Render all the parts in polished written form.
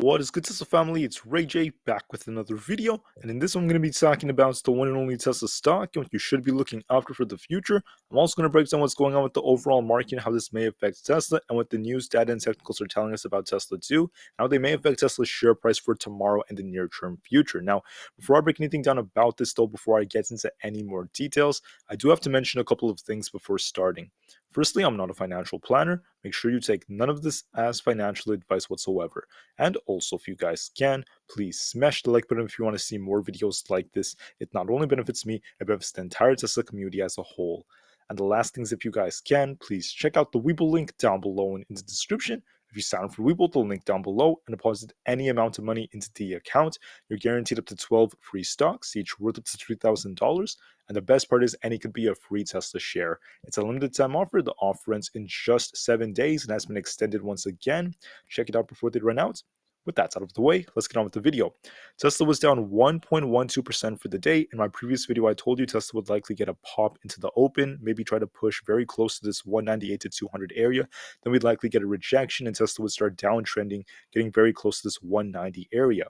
What is good, Tesla family? It's Ray J back with another video, and in this one I'm going to be talking about the one and only Tesla stock and what you should be looking after for the future. I'm also going to break down what's going on with the overall market, how this may affect Tesla, and what the news, data, and technicals are telling us about Tesla too, and how they may affect Tesla's share price for tomorrow and the near-term future. Now, before I break anything down about this though, before I get into any more details, I do have to mention a couple of things before starting. Firstly, I'm not a financial planner. Make sure you take none of this as financial advice whatsoever. And also, if you guys can, please smash the like button if you want to see more videos like this. It not only benefits me, it benefits the entire Tesla community as a whole. And the last things, if you guys can, please check out the Webull link down below and in the description. If you sign up for Webull, the link down below, and deposit any amount of money into the account, you're guaranteed up to 12 free stocks, each worth up to $3,000. And the best part is, any could be a free Tesla share. It's a limited time offer. The offer ends in just 7 days and has been extended once again. Check it out before they run out. With that out of the way, let's get on with the video. Tesla was down 1.12% for the day. In my previous video, I told you Tesla would likely get a pop into the open, maybe try to push very close to this 198 to 200 area. Then we'd likely get a rejection and Tesla would start downtrending, getting very close to this 190 area.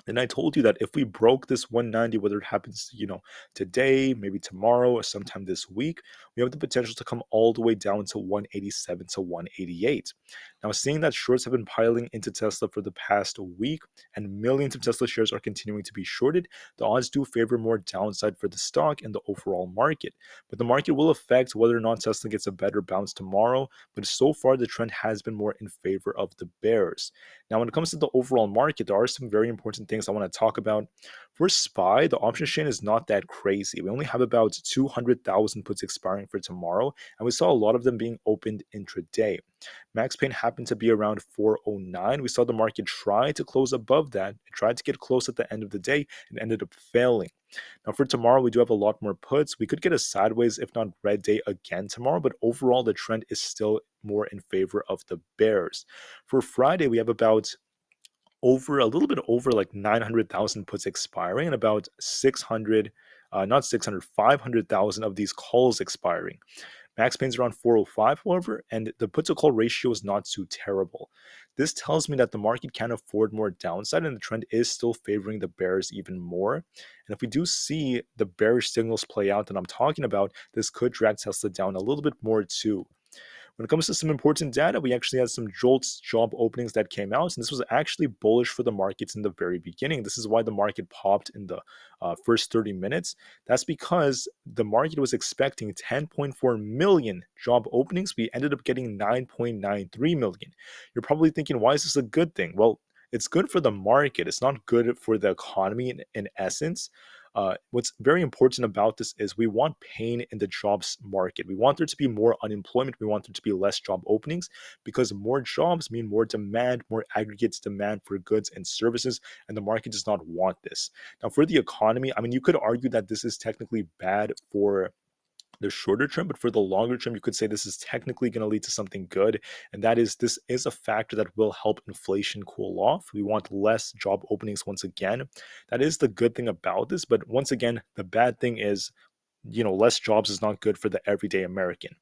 And I told you that if we broke this 190, whether it happens, today, maybe tomorrow, or sometime this week, we have the potential to come all the way down to 187 to 188. Now, seeing that shorts have been piling into Tesla for the past week and millions of Tesla shares are continuing to be shorted, the odds do favor more downside for the stock and the overall market. But the market will affect whether or not Tesla gets a better bounce tomorrow. But so far, the trend has been more in favor of the bears. Now, when it comes to the overall market, there are some very important things I want to talk about. For SPY, the option chain is not that crazy. We only have about 200,000 puts expiring for tomorrow, and we saw a lot of them being opened intraday. Max Pain happened to be around 409. We saw the market try to close above that. It tried to get close at the end of the day and ended up failing. Now, for tomorrow, we do have a lot more puts. We could get a sideways, if not red day again tomorrow, but overall, the trend is still more in favor of the bears. For Friday, we have about a little bit over like 900,000 puts expiring and about 500,000 of these calls expiring. Max Pain's around 405, however, and the put to call ratio is not too terrible. This tells me that the market can afford more downside and the trend is still favoring the bears even more. And if we do see the bearish signals play out that I'm talking about, this could drag Tesla down a little bit more too. When it comes to some important data, we actually had some JOLTS job openings that came out, and this was actually bullish for the markets in the very beginning. This is why the market popped in the first 30 minutes. That's because the market was expecting 10.4 million job openings. We ended up getting 9.93 million. You're probably thinking, why is this a good thing? Well, it's good for the market. It's not good for the economy in essence. What's very important about this is we want pain in the jobs market. We want there to be more unemployment. We want there to be less job openings because more jobs mean more demand, more aggregate demand for goods and services, and the market does not want this. Now, for the economy, I mean, you could argue that this is technically bad for the shorter term, but for the longer term, you could say this is technically going to lead to something good. And that is, this is a factor that will help inflation cool off. We want less job openings once again. That is the good thing about this. But once again, the bad thing is, less jobs is not good for the everyday American.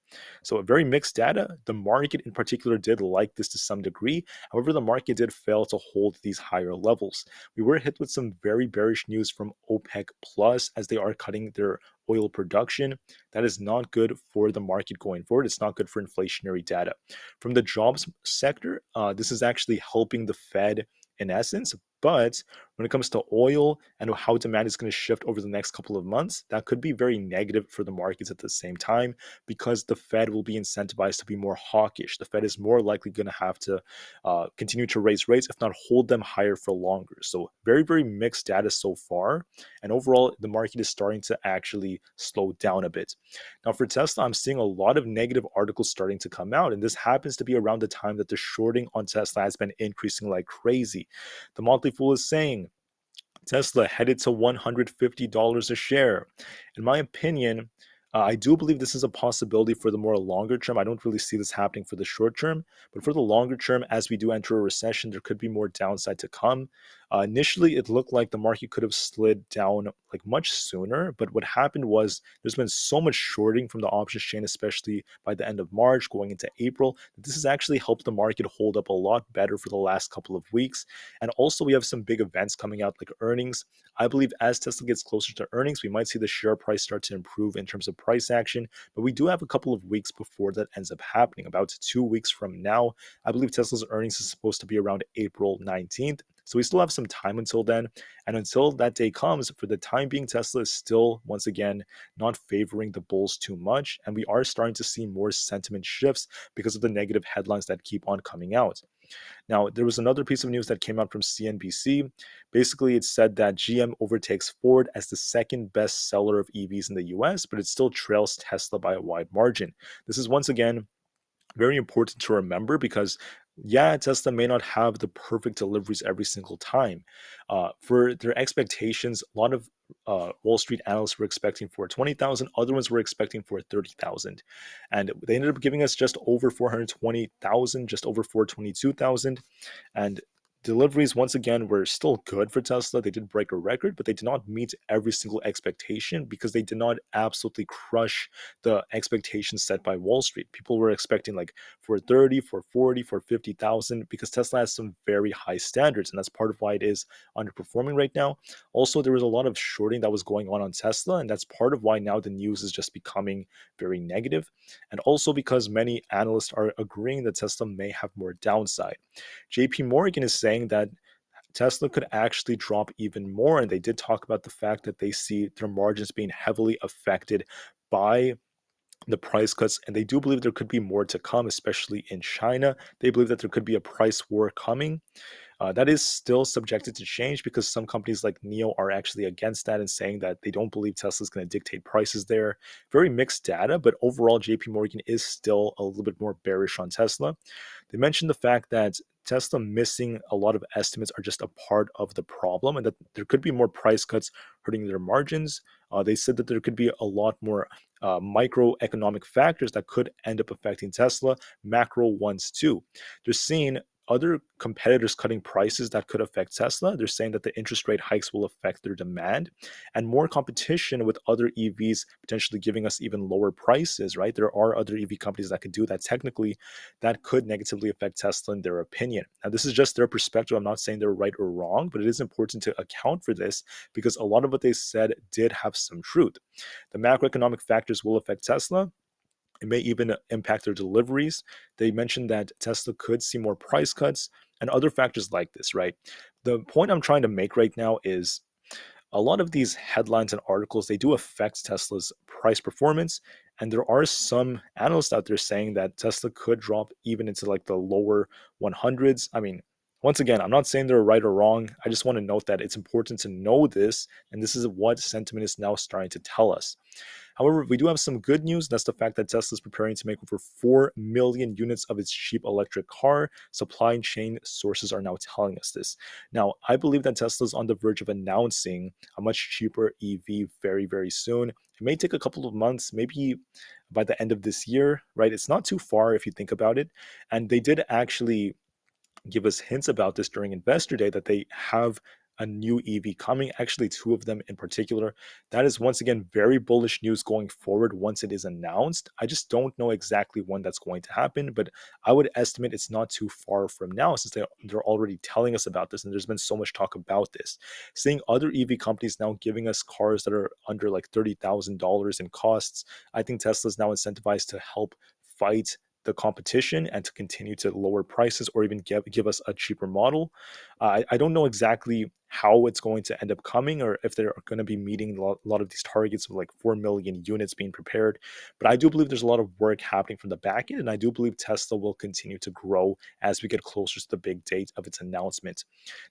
So a very mixed data. The market in particular did like this to some degree. However, the market did fail to hold these higher levels. We were hit with some very bearish news from OPEC Plus as they are cutting their oil production. That is not good for the market going forward. It's not good for inflationary data. From the jobs sector, this is actually helping the Fed in essence. But when it comes to oil and how demand is going to shift over the next couple of months, that could be very negative for the markets at the same time because the Fed will be incentivized to be more hawkish. The Fed is more likely going to have to continue to raise rates, if not hold them higher for longer. So very, very mixed data so far. And overall, the market is starting to actually slow down a bit. Now for Tesla, I'm seeing a lot of negative articles starting to come out. And this happens to be around the time that the shorting on Tesla has been increasing like crazy. The Motley Fool is saying, Tesla headed to $150 a share. In my opinion, I do believe this is a possibility for the more longer term. I don't really see this happening for the short term, but for the longer term, as we do enter a recession, there could be more downside to come. Initially, it looked like the market could have slid down like much sooner, but what happened was there's been so much shorting from the options chain, especially by the end of March going into April, that this has actually helped the market hold up a lot better for the last couple of weeks. And also, we have some big events coming out like earnings. I believe as Tesla gets closer to earnings, we might see the share price start to improve in terms of price action. But we do have a couple of weeks before that ends up happening. About 2 weeks from now, I believe Tesla's earnings is supposed to be around April 19th. So we still have some time until then. And until that day comes, for the time being, Tesla is still, once again, not favoring the bulls too much. And we are starting to see more sentiment shifts because of the negative headlines that keep on coming out. Now, there was another piece of news that came out from CNBC. Basically, it said that GM overtakes Ford as the second best seller of EVs in the US, but it still trails Tesla by a wide margin. This is once again very important to remember because yeah, Tesla may not have the perfect deliveries every single time. For their expectations, a lot of Wall Street analysts were expecting for 20,000, other ones were expecting for 30,000. And they ended up giving us just over 420,000, just over 422,000. And deliveries, once again, were still good for Tesla. They did break a record, but they did not meet every single expectation because they did not absolutely crush the expectations set by Wall Street. People were expecting like for 30, for 40, for 50,000 because Tesla has some very high standards. And that's part of why it is underperforming right now. Also, there was a lot of shorting that was going on Tesla. And that's part of why now the news is just becoming very negative. And also because many analysts are agreeing that Tesla may have more downside. JP Morgan is saying that Tesla could actually drop even more. And they did talk about the fact that they see their margins being heavily affected by the price cuts, and they do believe there could be more to come, especially in China. They believe that there could be a price war coming. That is still subjected to change because some companies like NIO are actually against that and saying that they don't believe Tesla is going to dictate prices there. Very mixed data, but overall, JP Morgan is still a little bit more bearish on Tesla. They mentioned the fact that Tesla missing a lot of estimates are just a part of the problem and that there could be more price cuts hurting their margins. They said that there could be a lot more microeconomic factors that could end up affecting Tesla, macro ones too. They're seeing other competitors cutting prices that could affect Tesla. They're saying that the interest rate hikes will affect their demand and more competition with other EVs potentially giving us even lower prices, right? There are other EV companies that could do that technically that could negatively affect Tesla in their opinion. Now, this is just their perspective. I'm not saying they're right or wrong, but it is important to account for this because a lot of what they said did have some truth. The macroeconomic factors will affect Tesla. It may even impact their deliveries. They mentioned that Tesla could see more price cuts and other factors like this, right? The point I'm trying to make right now is a lot of these headlines and articles they do affect Tesla's price performance, and there are some analysts out there saying that Tesla could drop even into like the lower 100s. I mean, once again, I'm not saying they're right or wrong. I just want to note that it's important to know this, and this is what sentiment is now starting to tell us. However, we do have some good news. That's the fact that Tesla is preparing to make over 4 million units of its cheap electric car. Supply chain sources are now telling us this. Now, I believe that Tesla is on the verge of announcing a much cheaper EV very, very soon. It may take a couple of months, maybe by the end of this year, right? It's not too far if you think about it. And they did actually give us hints about this during Investor Day that they have a new EV coming, actually, two of them in particular. That is, once again, very bullish news going forward once it is announced. I just don't know exactly when that's going to happen, but I would estimate it's not too far from now since they're already telling us about this, and there's been so much talk about this. Seeing other EV companies now giving us cars that are under like $30,000 in costs, I think Tesla's now incentivized to help fight the competition and to continue to lower prices or even give us a cheaper model. I don't know exactly how it's going to end up coming or if they're going to be meeting a lot of these targets of like 4 million units being prepared. But I do believe there's a lot of work happening from the back end, and I do believe Tesla will continue to grow as we get closer to the big date of its announcement.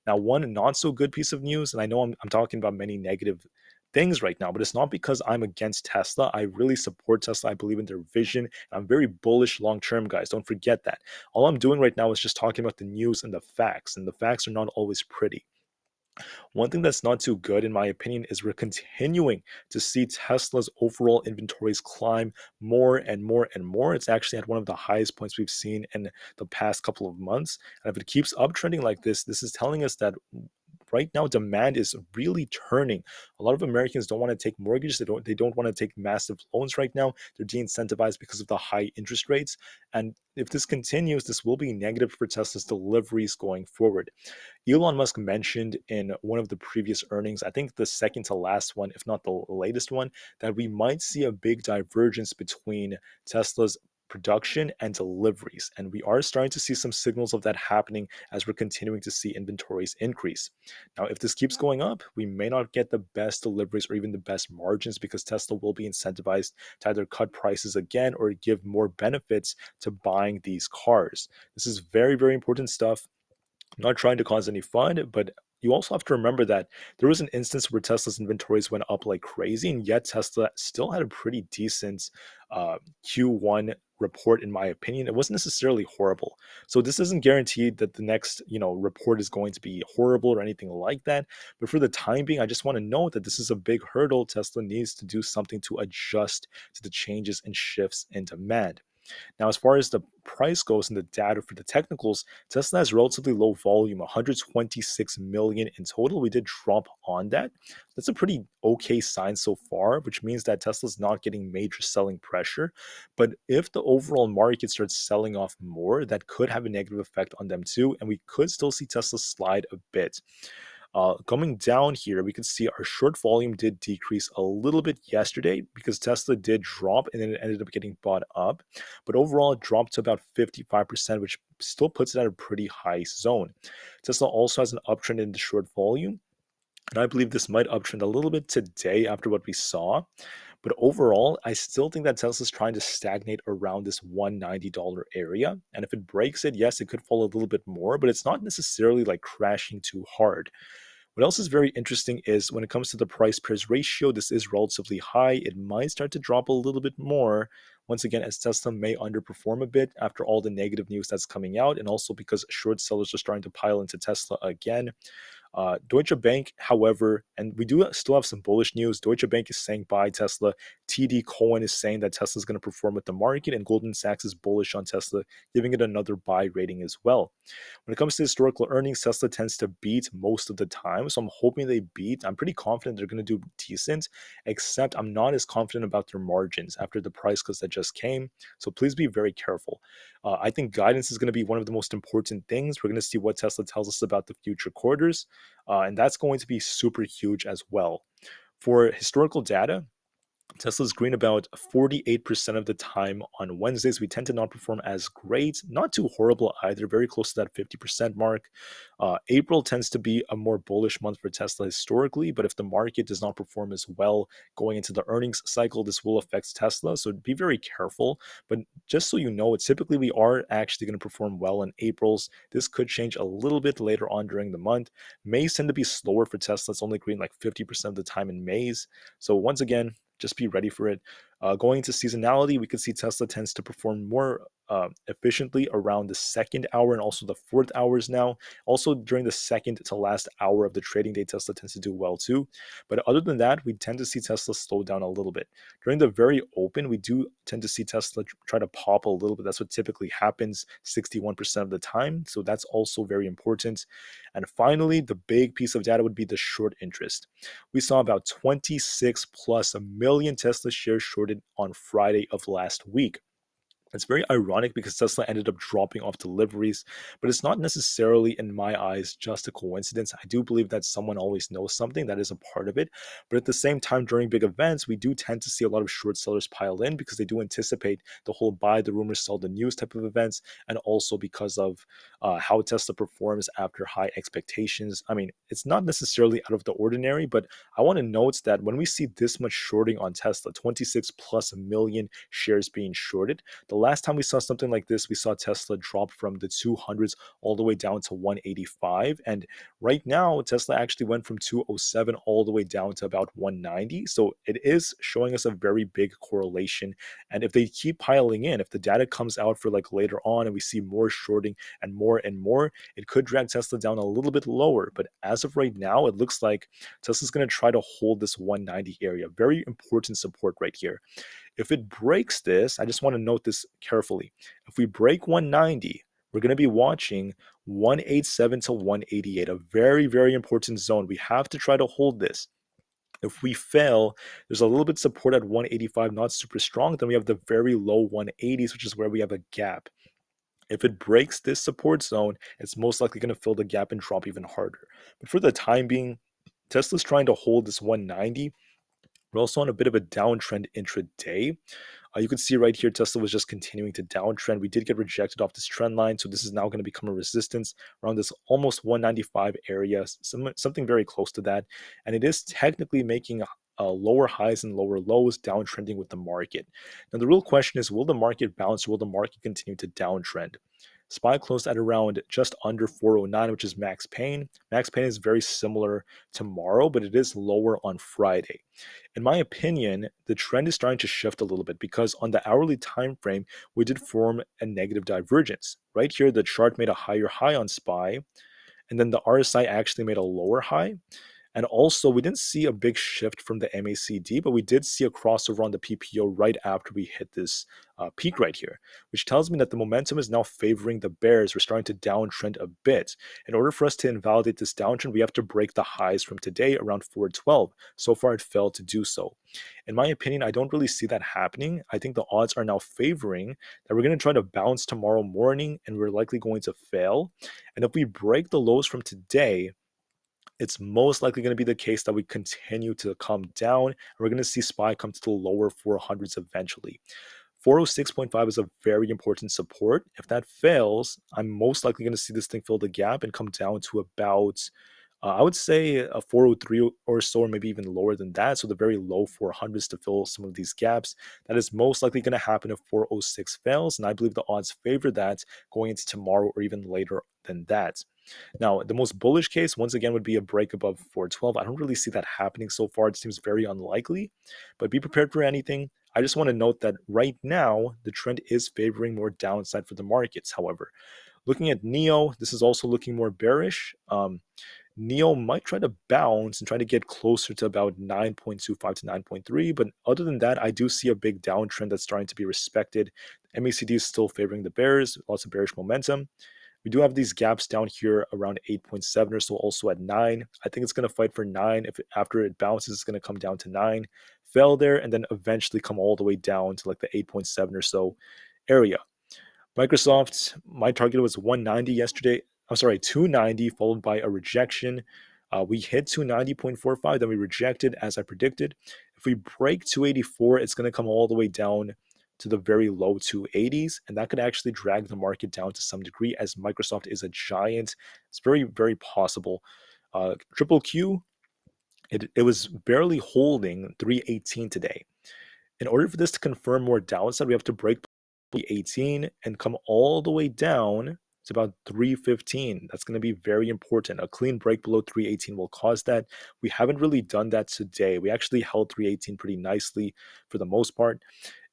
Now, one not so good piece of news, and I know I'm talking about many negative things right now, but it's not because I'm against Tesla. I really support Tesla. I believe in their vision. I'm very bullish long term, guys. Don't forget that. All I'm doing right now is just talking about the news and the facts are not always pretty. One thing that's not too good, in my opinion, is we're continuing to see Tesla's overall inventories climb more and more and more. It's actually at one of the highest points we've seen in the past couple of months. And if it keeps uptrending like this is telling us that right now demand is really turning. A lot of Americans don't want to take mortgages. They don't want to take massive loans right now. They're de-incentivized because of the high interest rates. And if this continues, this will be negative for Tesla's deliveries going forward. Elon Musk mentioned in one of the previous earnings, I think the second to last one, if not the latest one, that we might see a big divergence between Tesla's production and deliveries. And we are starting to see some signals of that happening as we're continuing to see inventories increase. Now, if this keeps going up, we may not get the best deliveries or even the best margins because Tesla will be incentivized to either cut prices again or give more benefits to buying these cars. This is very, very important stuff. I'm not trying to cause any fun, but you also have to remember that there was an instance where Tesla's inventories went up like crazy, and yet Tesla still had a pretty decent Q1 report, in my opinion. It wasn't necessarily horrible. So this isn't guaranteed that the next, report is going to be horrible or anything like that. But for the time being, I just want to note that this is a big hurdle. Tesla needs to do something to adjust to the changes and shifts in demand. Now, as far as the price goes and the data for the technicals, Tesla has relatively low volume, 126 million in total. We did drop on that. That's a pretty okay sign so far, which means that Tesla's not getting major selling pressure. But if the overall market starts selling off more, that could have a negative effect on them too, and we could still see Tesla slide a bit. Coming down here, we can see our short volume did decrease a little bit yesterday because Tesla did drop and then it ended up getting bought up. But overall, it dropped to about 55%, which still puts it at a pretty high zone. Tesla also has an uptrend in the short volume. And I believe this might uptrend a little bit today after what we saw. But overall, I still think that Tesla's trying to stagnate around this $190 area. And if it breaks it, yes, it could fall a little bit more, but it's not necessarily like crashing too hard. What else is very interesting is when it comes to the price price ratio, this is relatively high. It might start to drop a little bit more. Once again, as Tesla may underperform a bit after all the negative news that's coming out, and also because short sellers are starting to pile into Tesla again. Deutsche Bank, however, and we do still have some bullish news. Deutsche Bank is saying buy Tesla. TD Cohen is saying that Tesla is going to perform with the market, and Goldman Sachs is bullish on Tesla, giving it another buy rating as well. When it comes to historical earnings, Tesla tends to beat most of the time, so I'm hoping they beat. I'm pretty confident they're going to do decent, except I'm not as confident about their margins after the price cuts that just came. So please be very careful. I think guidance is going to be one of the most important things. We're going to see what Tesla tells us about the future quarters, and that's going to be super huge as well. For historical data, Tesla's green about 48% of the time on Wednesdays. We tend to not perform as great, not too horrible either, very close to that 50% mark. April tends to be a more bullish month for Tesla historically, but if the market does not perform as well going into the earnings cycle, this will affect Tesla. So be very careful. But just so you know, typically we are actually going to perform well in April's. This could change a little bit later on during the month. Mays tend to be slower for Tesla. It's only green like 50% of the time in Mays. So once again, just be ready for it. Going into seasonality, we could see Tesla tends to perform more efficiently around the second hour and also the fourth hours now. Also, during the second to last hour of the trading day, Tesla tends to do well too. But other than that, we tend to see Tesla slow down a little bit. During the very open, we do tend to see Tesla try to pop a little bit. That's what typically happens 61% of the time. So that's also very important. And finally, the big piece of data would be the short interest. We saw about 26 plus a million Tesla shares shorted on Friday of last week. It's very ironic because Tesla ended up dropping off deliveries, but it's not necessarily, in my eyes, just a coincidence. I do believe that someone always knows something that is a part of it. But at the same time, during big events, we do tend to see a lot of short sellers pile in because they do anticipate the whole buy the rumors, sell the news type of events, and also because of how Tesla performs after high expectations. I mean, it's not necessarily out of the ordinary, but I want to note that when we see this much shorting on Tesla, 26 plus a million shares being shorted, the last time we saw something like this, we saw Tesla drop from the 200s all the way down to 185. And right now, Tesla actually went from 207 all the way down to about 190. So it is showing us a very big correlation. And if they keep piling in, if the data comes out for like later on and we see more shorting and more, it could drag Tesla down a little bit lower. But as of right now, it looks like Tesla's going to try to hold this 190 area. Very important support right here. If it breaks this, I just want to note this carefully. If we break 190, we're going to be watching 187 to 188, a very, very important zone. We have to try to hold this. If we fail, there's a little bit support at 185, not super strong. Then we have the very low 180s, which is where we have a gap. If it breaks this support zone, it's most likely going to fill the gap and drop even harder. But for the time being, Tesla's trying to hold this 190. We're also on a bit of a downtrend intraday. You can see right here, Tesla was just continuing to downtrend. We did get rejected off this trend line, so this is now going to become a resistance around this almost 195 area, something very close to that. And it is technically making lower highs and lower lows, downtrending with the market. Now, the real question is, will the market bounce or will the market continue to downtrend? SPY closed at around just under 409, which is max pain. Max pain is very similar tomorrow, but it is lower on Friday. In my opinion, the trend is starting to shift a little bit because on the hourly time frame, we did form a negative divergence. Right here, the chart made a higher high on SPY, and then the RSI actually made a lower high. And also, we didn't see a big shift from the MACD, but we did see a crossover on the PPO right after we hit this peak right here, which tells me that the momentum is now favoring the bears. We're starting to downtrend a bit. In order for us to invalidate this downtrend, we have to break the highs from today around 412. So far, it failed to do so. In my opinion, I don't really see that happening. I think the odds are now favoring that we're going to try to bounce tomorrow morning, and we're likely going to fail. And if we break the lows from today, it's most likely going to be the case that we continue to come down and we're going to see SPY come to the lower 400s eventually. 406.5 is a very important support. If that fails, I'm most likely going to see this thing fill the gap and come down to about, I would say, a 403 or so, or maybe even lower than that. So the very low 400s to fill some of these gaps. That is most likely going to happen if 406 fails. And I believe the odds favor that going into tomorrow or even later than that. Now, the most bullish case, once again, would be a break above 412. I don't really see that happening so far. It seems very unlikely, but be prepared for anything. I just want to note that right now, the trend is favoring more downside for the markets. However, looking at NEO, this is also looking more bearish. NEO might try to bounce and try to get closer to about 9.25 to 9.3. But other than that, I do see a big downtrend that's starting to be respected. MACD is still favoring the bears, lots of bearish momentum. We do have these gaps down here around 8.7 or so, also at 9. I think it's going to fight for 9. If after it bounces, it's going to come down to 9. Fell there and then eventually come all the way down to like the 8.7 or so area. Microsoft, my target was 190 yesterday. I'm sorry, 290, followed by a rejection. We hit 290.45, then we rejected as I predicted. If we break 284, it's going to come all the way down to the very low 280s, and that could actually drag the market down to some degree as Microsoft is a giant. It's very, very possible. Triple Q, it was barely holding 318 today. In order for this to confirm more downside, we have to break 318 and come all the way down to about 315. That's going to be very important. A clean break below 318 will cause that. We haven't really done that today. We actually held 318 pretty nicely for the most part.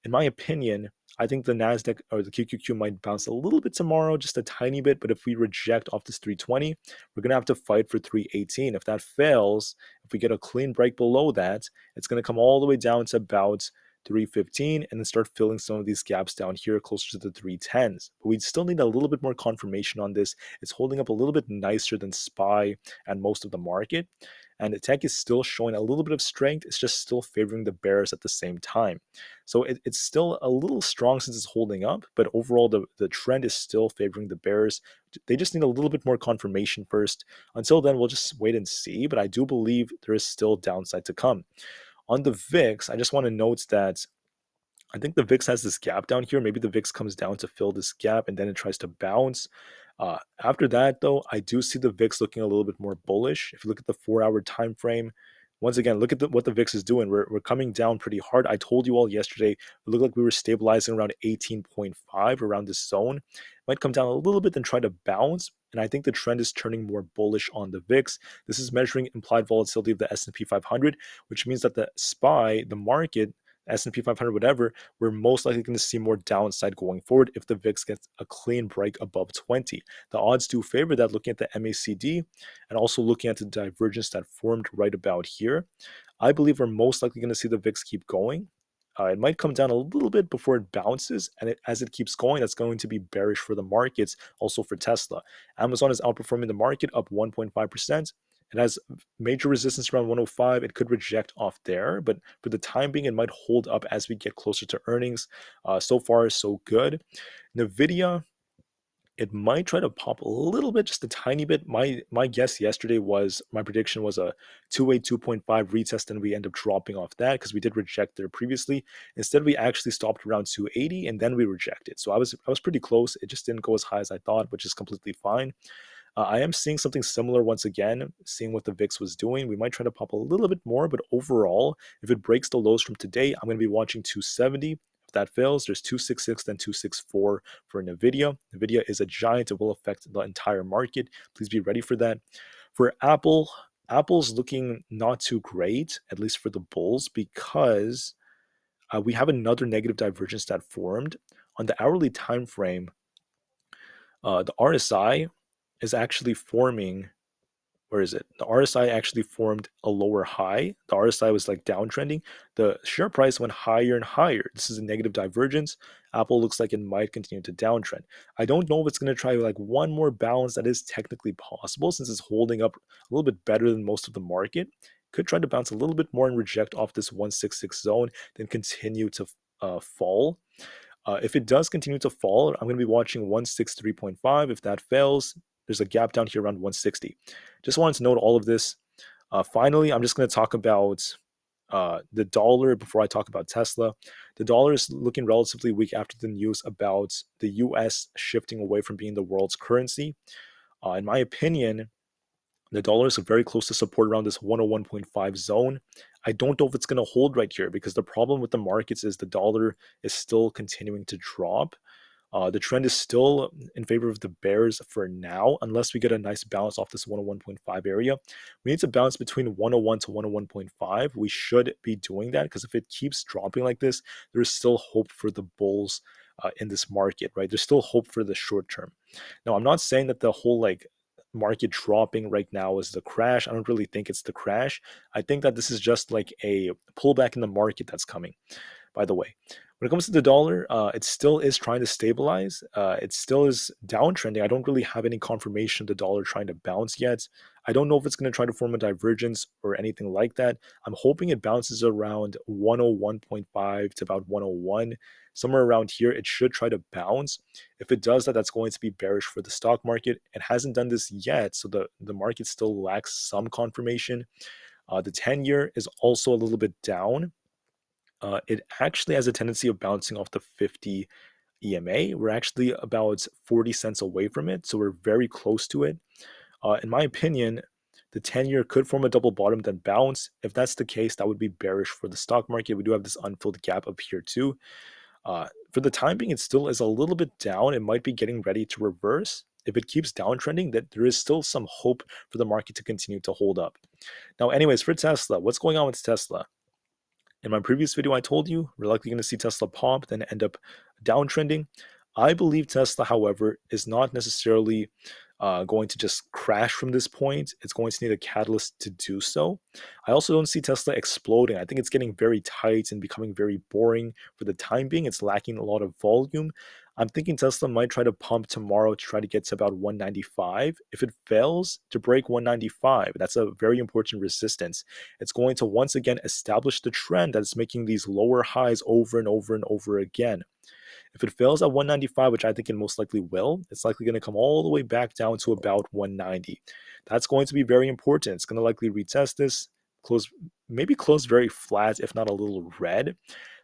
In my opinion, I think the NASDAQ or the QQQ might bounce a little bit tomorrow, just a tiny bit. But if we reject off this 320, we're going to have to fight for 318. If that fails, if we get a clean break below that, it's going to come all the way down to about 315 and then start filling some of these gaps down here closer to the 310s. But we still need a little bit more confirmation on this. It's holding up a little bit nicer than SPY and most of the market. And the tech is still showing a little bit of strength. It's just still favoring the bears at the same time. So it's still a little strong since it's holding up, but overall the trend is still favoring the bears. They just need a little bit more confirmation first. Until then, we'll just wait and see. But I do believe there is still downside to come. On the VIX, I just want to note that I think the VIX has this gap down here. Maybe the VIX comes down to fill this gap and then it tries to bounce. After that, though, I do see the VIX looking a little bit more bullish. If you look at the 4-hour time frame, once again, look at what the VIX is doing. We're coming down pretty hard. I told you all yesterday, it looked like we were stabilizing around 18.5, around this zone. It might come down a little bit, then try to bounce. And I think the trend is turning more bullish on the VIX. This is measuring implied volatility of the S&P 500, which means that the SPY, the market, S&P 500, whatever, we're most likely going to see more downside going forward if the VIX gets a clean break above 20. The odds do favor that looking at the MACD and also looking at the divergence that formed right about here. I believe we're most likely going to see the VIX keep going. It might come down a little bit before it bounces, and as it keeps going, that's going to be bearish for the markets, also for Tesla. Amazon is outperforming the market up 1.5%. It has major resistance around 105. It could reject off there, but for the time being, it might hold up as we get closer to earnings. So far, so good. Nvidia, it might try to pop a little bit, just a tiny bit. My guess yesterday was, my prediction was a 282.5 retest, and we end up dropping off that because we did reject there previously. Instead, we actually stopped around 280 and then we rejected. So I was pretty close. It just didn't go as high as I thought, which is completely fine. I am seeing something similar once again, seeing what the VIX was doing. We might try to pop a little bit more, but overall, if it breaks the lows from today, I'm going to be watching 270. If that fails, there's 266, then 264 for Nvidia. Nvidia is a giant. It will affect the entire market. Please be ready for that. For Apple, Apple's looking not too great, at least for the bulls, because we have another negative divergence that formed on the hourly time frame. The RSI is actually forming. Where is it? The RSI actually formed a lower high. The RSI was like downtrending. The share price went higher and higher. This is a negative divergence. Apple looks like it might continue to downtrend. I don't know if it's going to try like one more balance. That is technically possible since it's holding up a little bit better than most of the market. Could try to bounce a little bit more and reject off this 166 zone, then continue to fall. If it does continue to fall, I'm going to be watching 163.5. If that fails, there's a gap down here around 160. Just wanted to note all of this. Finally, I'm just going to talk about the dollar before I talk about Tesla. The dollar is looking relatively weak after the news about the US shifting away from being the world's currency. In my opinion, the dollar is very close to support around this 101.5 zone. I don't know if it's going to hold right here because the problem with the markets is the dollar is still continuing to drop. The trend is still in favor of the bears for now, unless we get a nice bounce off this 101.5 area. We need to bounce between 101 to 101.5. We should be doing that because if it keeps dropping like this, there's still hope for the bulls in this market, right? There's still hope for the short term. Now, I'm not saying that the whole like market dropping right now is the crash. I don't really think it's the crash. I think that this is just like a pullback in the market that's coming, by the way. When it comes to the dollar, it still is trying to stabilize. It still is downtrending. I don't really have any confirmation of the dollar trying to bounce yet. I don't know if it's going to try to form a divergence or anything like that. I'm hoping it bounces around 101.5 to about 101. Somewhere around here, it should try to bounce. If it does that, that's going to be bearish for the stock market. It hasn't done this yet, so the market still lacks some confirmation. The 10-year is also a little bit down. It actually has a tendency of bouncing off the 50 EMA. We're actually about 40 cents away from it, so we're very close to it. In my opinion, the 10-year could form a double bottom, then bounce. If that's the case, that would be bearish for the stock market. We do have this unfilled gap up here too. For the time being, it still is a little bit down. It might be getting ready to reverse. If it keeps downtrending, that there is still some hope for the market to continue to hold up. Now, anyways, for Tesla, what's going on with Tesla? In my previous video, I told you we're likely going to see Tesla pop, then end up downtrending. I believe Tesla, however, is not necessarily going to just crash from this point. It's going to need a catalyst to do so. I also don't see Tesla exploding. I think it's getting very tight and becoming very boring for the time being. It's lacking a lot of volume. I'm thinking Tesla might try to pump tomorrow to try to get to about 195. If it fails to break 195, that's a very important resistance. It's going to once again establish the trend that's making these lower highs over and over and over again. If it fails at 195, which I think it most likely will, it's likely going to come all the way back down to about 190. That's going to be very important. It's going to likely retest this, maybe close very flat, if not a little red.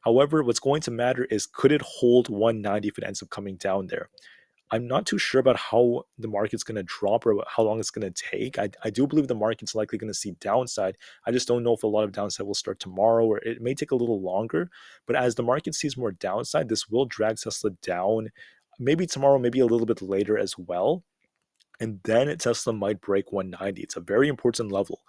However, what's going to matter is could it hold 190 if it ends up coming down there? I'm not too sure about how the market's going to drop or how long it's going to take. I do believe the market's likely going to see downside. I just don't know if a lot of downside will start tomorrow or it may take a little longer. But as the market sees more downside, this will drag Tesla down. Maybe tomorrow, maybe a little bit later as well, and then Tesla might break 190. It's a very important level.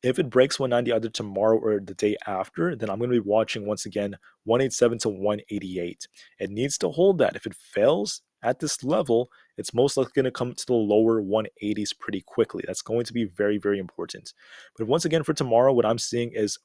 If it breaks 190 either tomorrow or the day after, then I'm going to be watching once again 187 to 188. It needs to hold that. If it fails at this level, it's most likely going to come to the lower 180s pretty quickly. That's going to be very, very important. But once again, for tomorrow, what I'm seeing is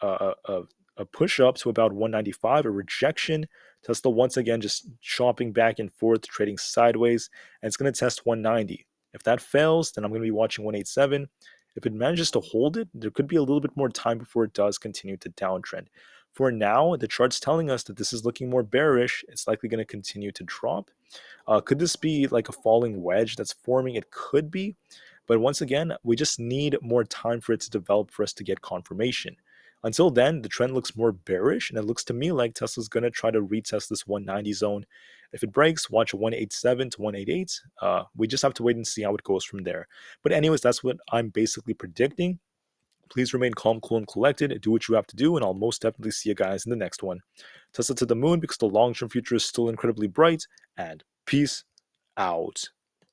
a push up to about 195, a rejection. Tesla once again just chopping back and forth, trading sideways, and it's going to test 190. If that fails, then I'm going to be watching 187. If it manages to hold it, there could be a little bit more time before it does continue to downtrend. For now, the chart's telling us that this is looking more bearish. It's likely going to continue to drop. Could this be like a falling wedge that's forming? It could be. But once again, we just need more time for it to develop for us to get confirmation. Until then, the trend looks more bearish, and it looks to me like Tesla's going to try to retest this 190 zone. If it breaks, watch 187 to 188. We just have to wait and see how it goes from there. But anyways, that's what I'm basically predicting. Please remain calm, cool, and collected. Do what you have to do, and I'll most definitely see you guys in the next one. Tesla to the moon because the long-term future is still incredibly bright, and peace out.